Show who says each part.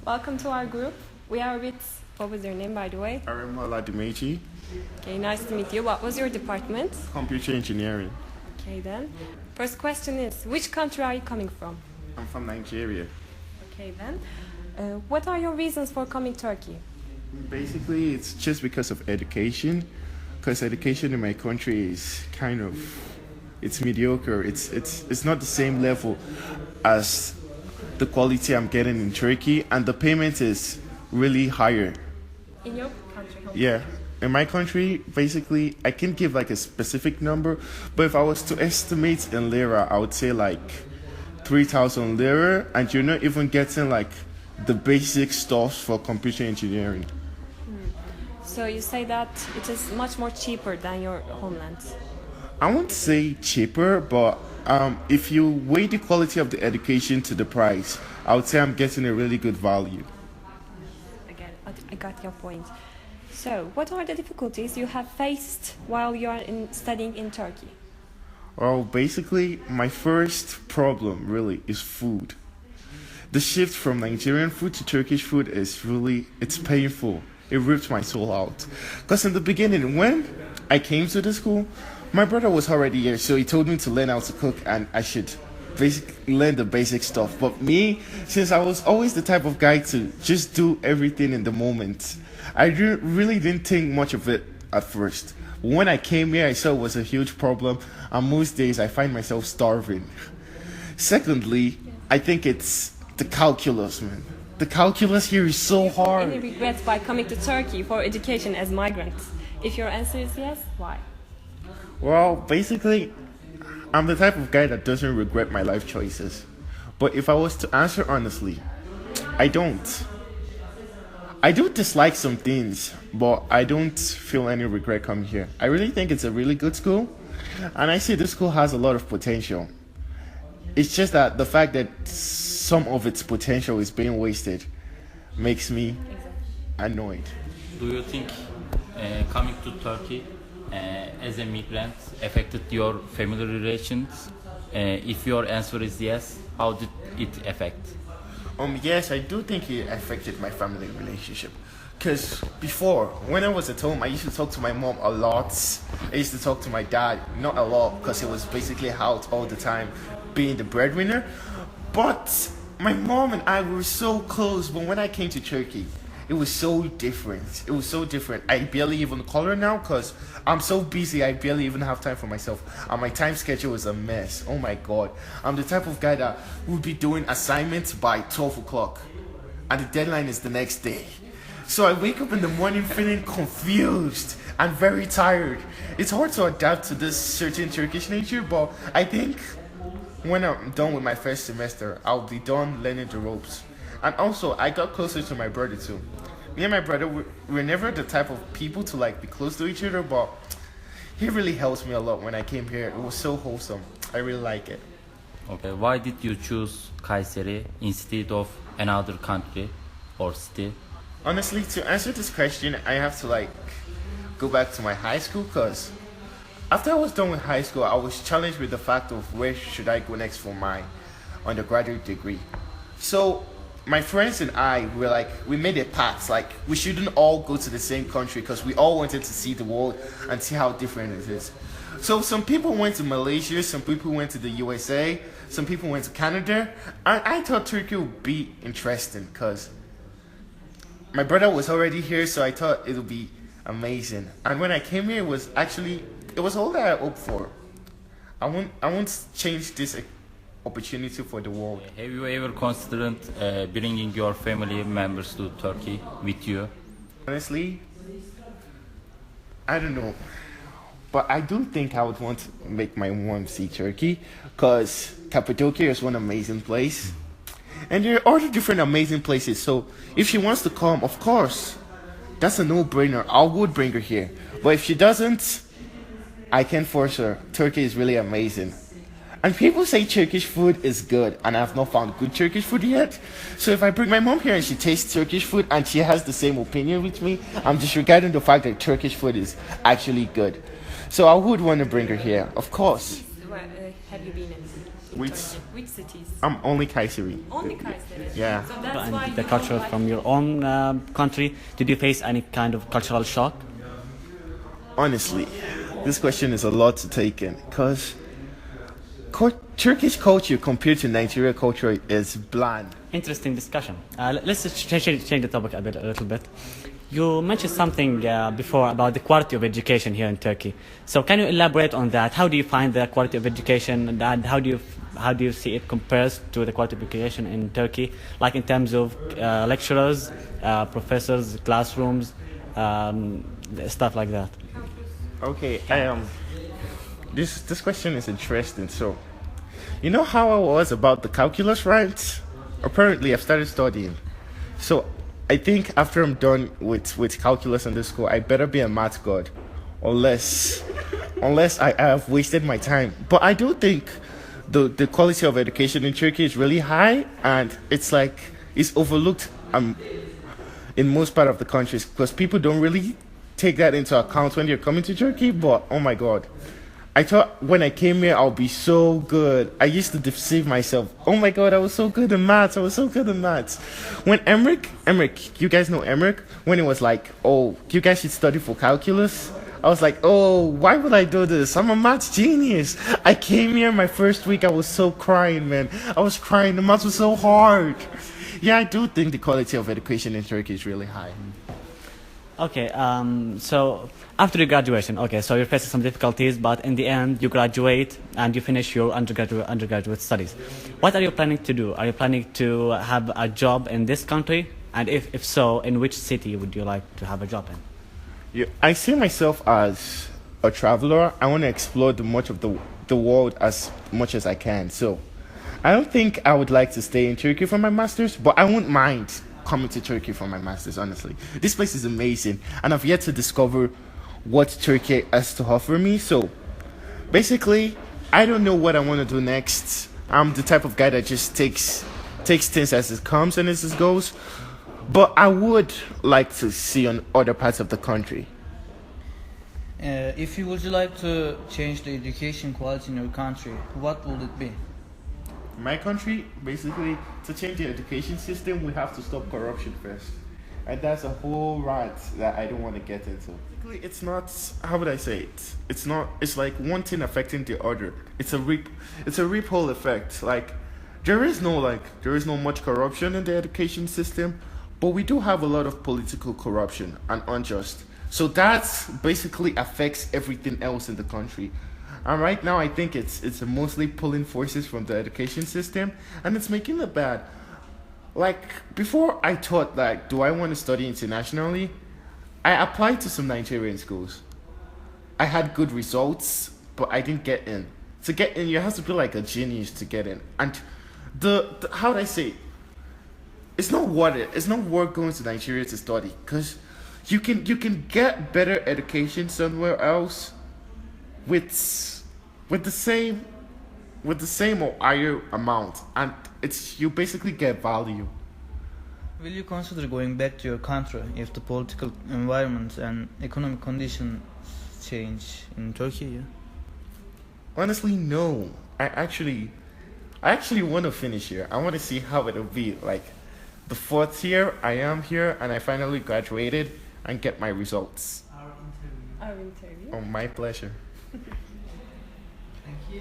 Speaker 1: Welcome to our group. We are with, what was your name, by the way?
Speaker 2: Abdullah.
Speaker 1: Okay, nice to meet you. What was your department?
Speaker 2: Computer engineering.
Speaker 1: Okay, then. First question is, which country are you coming from?
Speaker 2: I'm from Nigeria.
Speaker 1: Okay, then. What are your reasons for coming to Turkey?
Speaker 2: Basically, it's just because of education. Because education in my country is it's mediocre. It's not the same level as the quality I'm getting in Turkey, and the payment is really higher.
Speaker 1: In your country?
Speaker 2: Yeah. In my country, basically, I can't give like a specific number, but if I was to estimate in lira, I would say like 3,000 lira, and you're not even getting like the basic stuff for computer engineering.
Speaker 1: So you say that it is much more cheaper than your homeland?
Speaker 2: I won't say cheaper, but if you weigh the quality of the education to the price, I would say I'm getting a really good value.
Speaker 1: Again, I got your point. So, what are the difficulties you have faced while you are studying in Turkey?
Speaker 2: Well, basically, my first problem really is food. The shift from Nigerian food to Turkish food it's painful. It ripped my soul out. Because in the beginning, when I came to the school, my brother was already here, so he told me to learn how to cook and I should basically learn the basic stuff. But me, since I was always the type of guy to just do everything in the moment, I really didn't think much of it at first. When I came here, I saw it was a huge problem, and most days I find myself starving. Secondly, I think it's the calculus, man. The calculus here is so hard.
Speaker 1: Any regrets by coming to Turkey for education as migrants? If your answer is yes, why?
Speaker 2: Well, basically, I'm the type of guy that doesn't regret my life choices. But if I was to answer honestly, I don't. I do dislike some things, but I don't feel any regret coming here. I really think it's a really good school, and I see this school has a lot of potential. It's just that the fact that some of its potential is being wasted makes me annoyed.
Speaker 3: Do you think coming to Turkey as a migrant affected your family relations? If your answer is yes, how did it affect?
Speaker 2: Yes, I do think it affected my family relationship. Because before, when I was at home, I used to talk to my mom a lot. I used to talk to my dad, not a lot, because he was basically out all the time, being the breadwinner. But my mom and I were so close. But when I came to Turkey, it was so different. It was so different. I barely even call her now because I'm so busy. I barely even have time for myself. And my time schedule is a mess. Oh my God. I'm the type of guy that would be doing assignments by 12 o'clock. And the deadline is the next day. So I wake up in the morning feeling confused and very tired. It's hard to adapt to this certain Turkish nature, but I think when I'm done with my first semester, I'll be done learning the ropes. And also, I got closer to my brother too. Me and my brother, we're never the type of people to like be close to each other, but he really helps me a lot when I came here. It was so wholesome. I really like it.
Speaker 3: Okay, why did you choose Kayseri instead of another country or city?
Speaker 2: Honestly, to answer this question, I have to go back to my high school because after I was done with high school, I was challenged with the fact of where should I go next for my undergraduate degree. So my friends and I we made a pact, we shouldn't all go to the same country because we all wanted to see the world and see how different it is. So some people went to Malaysia, some people went to the USA, some people went to Canada, and I thought Turkey would be interesting because my brother was already here, so I thought it would be amazing. And when I came here, it was all that I hoped for. I won't change this opportunity for the world.
Speaker 3: Have you ever considered bringing your family members to Turkey with you?
Speaker 2: Honestly, I don't know. But I do think I would want to make my mom see Turkey because Cappadocia is one amazing place. And there are other different amazing places. So if she wants to come, of course, that's a no-brainer. I would bring her here. But if she doesn't, I can't force her. Turkey is really amazing. And people say Turkish food is good, and I've not found good Turkish food yet. So if I bring my mom here and she tastes Turkish food and she has the same opinion with me, I'm disregarding the fact that Turkish food is actually good. So I would want to bring her here, of course.
Speaker 1: Where have you been in
Speaker 2: Which-
Speaker 1: Turkey? Which cities?
Speaker 2: I'm only Kayseri.
Speaker 1: Only Kayseri.
Speaker 2: Yeah.
Speaker 1: So that's why
Speaker 4: And the
Speaker 1: you
Speaker 4: culture
Speaker 1: don't like
Speaker 4: from your own country, did you face any kind of cultural shock?
Speaker 2: Honestly, this question is a lot to take in because Turkish culture compared to Nigeria culture is bland.
Speaker 4: Interesting discussion. Let's just change the topic a little bit. You mentioned something before about the quality of education here in Turkey. So can you elaborate on that? How do you find the quality of education, and how do you see it compares to the quality of education in Turkey, like in terms of lecturers, professors, classrooms, stuff like that?
Speaker 2: Okay, this question is interesting. So, you know how I was about the calculus, right? Apparently, I've started studying. So, I think after I'm done with calculus in this school, I better be a math god, unless I have wasted my time. But I do think the quality of education in Turkey is really high, and it's overlooked in most part of the countries because people don't really take that into account when you're coming to Turkey. But oh my God, I thought when I came here I'll be so good. I used to deceive myself. Oh my God, I was so good in maths. When Emmerich, you guys know Emmerich? When it was like, oh, you guys should study for calculus. I was like, oh, why would I do this? I'm a maths genius. I came here my first week, I was so crying, man. I was crying. The maths was so hard. Yeah, I do think the quality of education in Turkey is really high.
Speaker 4: Okay, so after your graduation, okay, so you're facing some difficulties, but in the end, you graduate and you finish your undergraduate studies. What are you planning to do? Are you planning to have a job in this country? And if so, in which city would you like to have a job in?
Speaker 2: Yeah, I see myself as a traveler. I want to explore much of the world as much as I can. So I don't think I would like to stay in Turkey for my master's, but I wouldn't mind coming to Turkey for my master's, honestly. This place is amazing, and I've yet to discover what Turkey has to offer me. So basically, I don't know what I want to do next. I'm the type of guy that just takes things as it comes and as it goes. But I would like to see on other parts of the country.
Speaker 5: If you would like to change the education quality in your country, what would it be?
Speaker 2: My country, basically, to change the education system, we have to stop corruption first. And that's a whole rant that I don't want to get into. Basically, it's not, how would I say it? It's like one thing affecting the other. It's a ripple effect. Like, there is no much corruption in the education system, but we do have a lot of political corruption and unjust. So that basically affects everything else in the country. And right now, I think it's mostly pulling forces from the education system, and it's making it bad. Like, before I thought, like, do I want to study internationally? I applied to some Nigerian schools. I had good results, but I didn't get in. To get in, you have to be like a genius to get in. And the how would I say it? It's not worth going to Nigeria to study, because you can get better education somewhere else with the same or higher amount, and you basically get value.
Speaker 5: Will you consider going back to your country if the political environment and economic conditions change in Turkey? Yeah?
Speaker 2: Honestly, no. I actually want to finish here. I want to see how it'll be. Like, the 4th year I am here, and I finally graduated and get my results.
Speaker 1: our interview?
Speaker 2: Oh, my pleasure.
Speaker 5: Thank you.